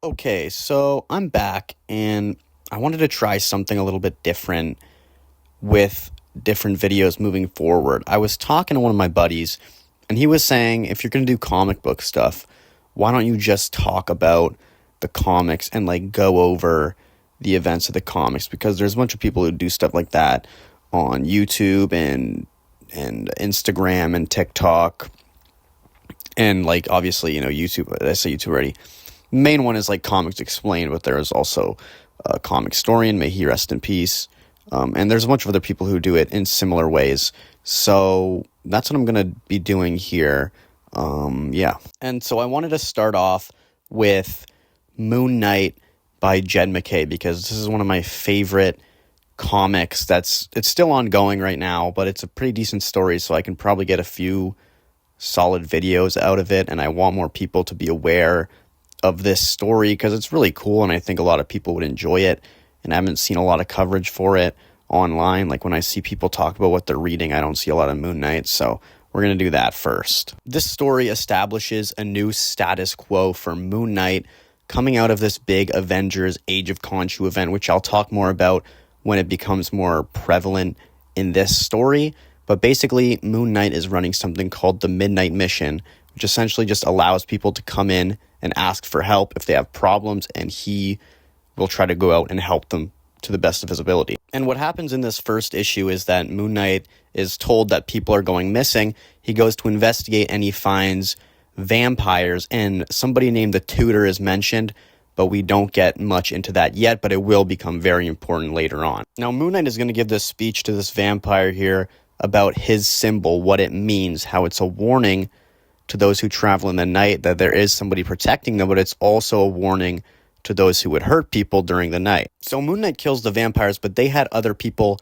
Okay, so I'm back and I wanted to try something a little bit different with different videos moving forward. I was talking to one of my buddies and he was saying if you're going to do comic book stuff, why don't you just talk about the comics and like go over the events of the comics, because there's a bunch of people who do stuff like that on YouTube and Instagram and TikTok and like obviously, YouTube, I say YouTube already. Main one is like Comics Explained, but there is also a comic historian, may he rest in peace. And there's a bunch of other people who do it in similar ways. So that's what I'm going to be doing here. Yeah. And so I wanted to start off with Moon Knight by Jed MacKay, because this is one of my favorite comics. It's still ongoing right now, but it's a pretty decent story, so I can probably get a few solid videos out of it, and I want more people to be aware of this story because it's really cool and I think a lot of people would enjoy it, and I haven't seen a lot of coverage for it online. Like when I see people talk about what they're reading, I don't see a lot of Moon Knight, so we're going to do that first. This story establishes a new status quo for Moon Knight coming out of this big Avengers Age of Khonshu event, which I'll talk more about when it becomes more prevalent in this story. But basically, Moon Knight is running something called the Midnight Mission, which essentially just allows people to come in and ask for help if they have problems, and he will try to go out and help them to the best of his ability. And what happens in this first issue is that Moon Knight is told that people are going missing. He goes to investigate and he finds vampires, and somebody named the Tutor is mentioned, but we don't get much into that yet, but it will become very important later on. Now, Moon Knight is going to give this speech to this vampire here about his symbol, what it means, how it's a warning to those who travel in the night that there is somebody protecting them, but it's also a warning to those who would hurt people during the night. So Moon Knight kills the vampires, but they had other people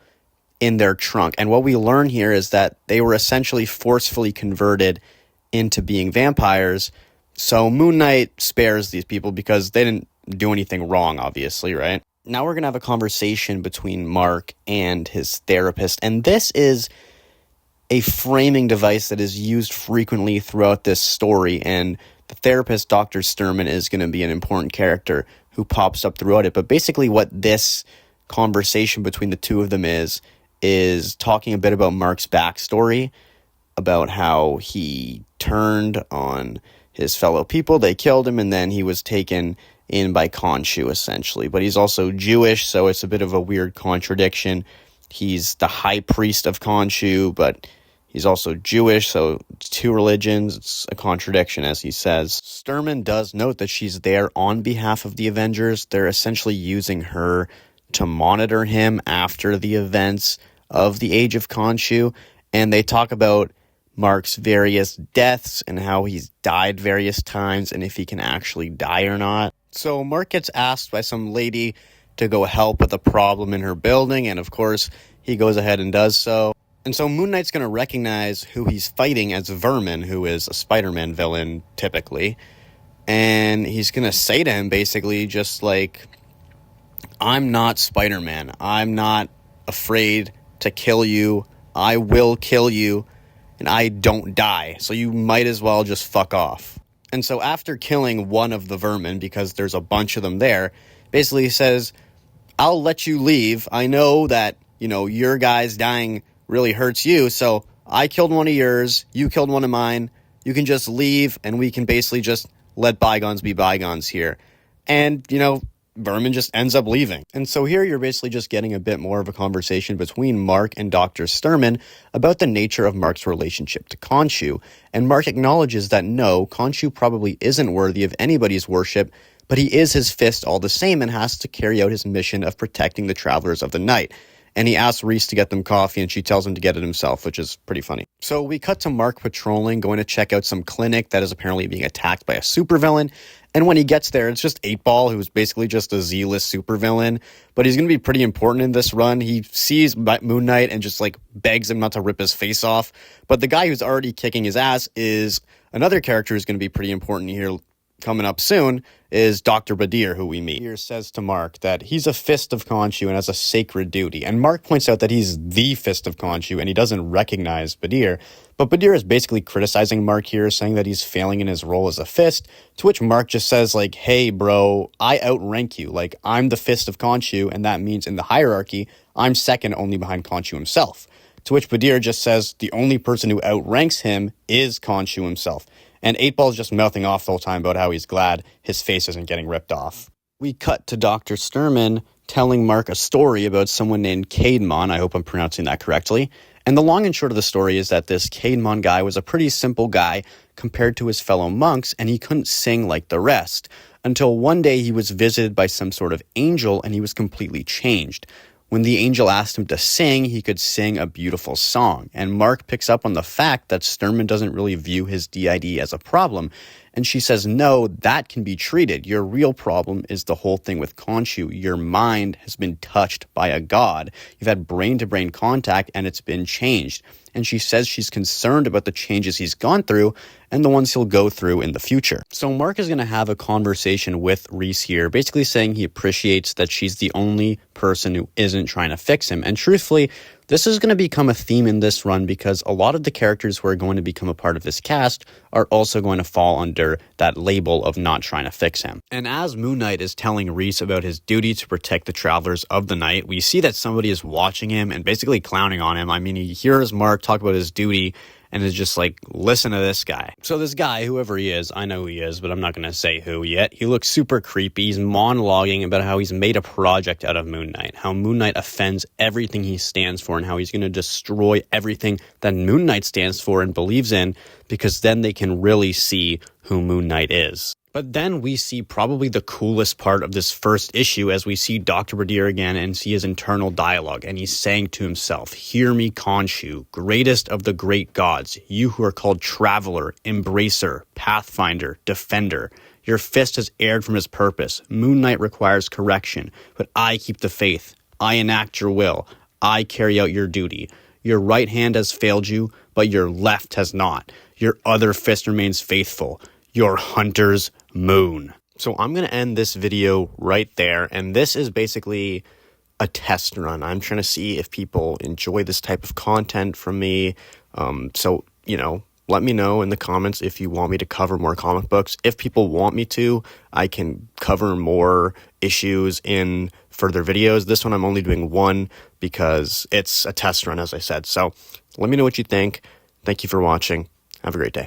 in their trunk. And what we learn here is that they were essentially forcefully converted into being vampires. So Moon Knight spares these people because they didn't do anything wrong, obviously, right? Now we're going to have a conversation between Mark and his therapist, and this is a framing device that is used frequently throughout this story, and the therapist, Dr. Sturman, is going to be an important character who pops up throughout it. But basically what this conversation between the two of them is talking a bit about Mark's backstory, about how he turned on his fellow people, they killed him, and then he was taken in by Khonshu, essentially. But he's also Jewish, so it's a bit of a weird contradiction. He's the high priest of Khonshu, but he's also Jewish, so it's two religions. It's a contradiction, as he says. Sturman does note that she's there on behalf of the Avengers. They're essentially using her to monitor him after the events of the Age of Khonshu, and they talk about Mark's various deaths and how he's died various times and if he can actually die or not. So Mark gets asked by some lady to go help with a problem in her building, and of course he goes ahead and does so. And so Moon Knight's going to recognize who he's fighting as Vermin, who is a Spider-Man villain typically, and he's going to say to him basically just like, I'm not Spider-Man. I'm not afraid to kill you. I will kill you, and I don't die, so you might as well just fuck off. And so after killing one of the vermin, because there's a bunch of them there, basically he says, I'll let you leave. I know that, your guys dying really hurts you, so I killed one of yours, you killed one of mine, you can just leave, and we can basically just let bygones be bygones here. And, Vermin just ends up leaving. And so here you're basically just getting a bit more of a conversation between Mark and Dr. Sturman about the nature of Mark's relationship to Khonshu. And Mark acknowledges that no, Khonshu probably isn't worthy of anybody's worship, but he is his fist all the same and has to carry out his mission of protecting the travelers of the night. And he asks Reese to get them coffee, and she tells him to get it himself, which is pretty funny. So we cut to Mark patrolling, going to check out some clinic that is apparently being attacked by a supervillain. And when he gets there, it's just 8-Ball, who's basically just a Z-list supervillain. But he's going to be pretty important in this run. He sees Moon Knight and just begs him not to rip his face off. But the guy who's already kicking his ass is another character who's going to be pretty important here coming up soon is Dr. Badir, who we meet. Badir says to Mark that he's a fist of Khonshu and has a sacred duty. And Mark points out that he's the fist of Khonshu and he doesn't recognize Badir. But Badir is basically criticizing Mark here, saying that he's failing in his role as a fist, to which Mark just says, like, hey, bro, I outrank you. Like, I'm the fist of Khonshu, and that means in the hierarchy, I'm second only behind Khonshu himself. To which Badir just says the only person who outranks him is Khonshu himself. And 8-Ball's just mouthing off the whole time about how he's glad his face isn't getting ripped off. We cut to Dr. Sturman telling Mark a story about someone named Caedmon. I hope I'm pronouncing that correctly. And the long and short of the story is that this Caedmon guy was a pretty simple guy compared to his fellow monks, and he couldn't sing like the rest. Until one day he was visited by some sort of angel, and he was completely changed. When the angel asked him to sing, he could sing a beautiful song. And Mark picks up on the fact that Sturman doesn't really view his DID as a problem. And she says, no, that can be treated. Your real problem is the whole thing with Khonshu. Your mind has been touched by a god. You've had brain-to-brain contact, and it's been changed. And she says she's concerned about the changes he's gone through and the ones he'll go through in the future. So Mark is going to have a conversation with Reese here, basically saying he appreciates that she's the only person who isn't trying to fix him. And truthfully, this is going to become a theme in this run because a lot of the characters who are going to become a part of this cast are also going to fall under that label of not trying to fix him. And as Moon Knight is telling Reese about his duty to protect the travelers of the night, we see that somebody is watching him and basically clowning on him. I mean, he hears Mark talk about his duty and is just like, listen to this guy. So this guy, whoever he is, I know who he is, but I'm not going to say who yet. He looks super creepy. He's monologuing about how he's made a project out of Moon Knight, how Moon Knight offends everything he stands for, and how he's going to destroy everything that Moon Knight stands for and believes in, because then they can really see who Moon Knight is. But then we see probably the coolest part of this first issue as we see Dr. Badir again and see his internal dialogue. And he's saying to himself, hear me, Khonshu, greatest of the great gods, you who are called Traveler, Embracer, Pathfinder, Defender. Your fist has erred from his purpose. Moon Knight requires correction, but I keep the faith. I enact your will. I carry out your duty. Your right hand has failed you, but your left has not. Your other fist remains faithful. Your hunter's moon. So I'm going to end this video right there, and this is basically a test run. I'm trying to see if people enjoy this type of content from me. So, let me know in the comments if you want me to cover more comic books. If people want me to, I can cover more issues in further videos. This one I'm only doing one because it's a test run, as I said. So let me know what you think. Thank you for watching. Have a great day.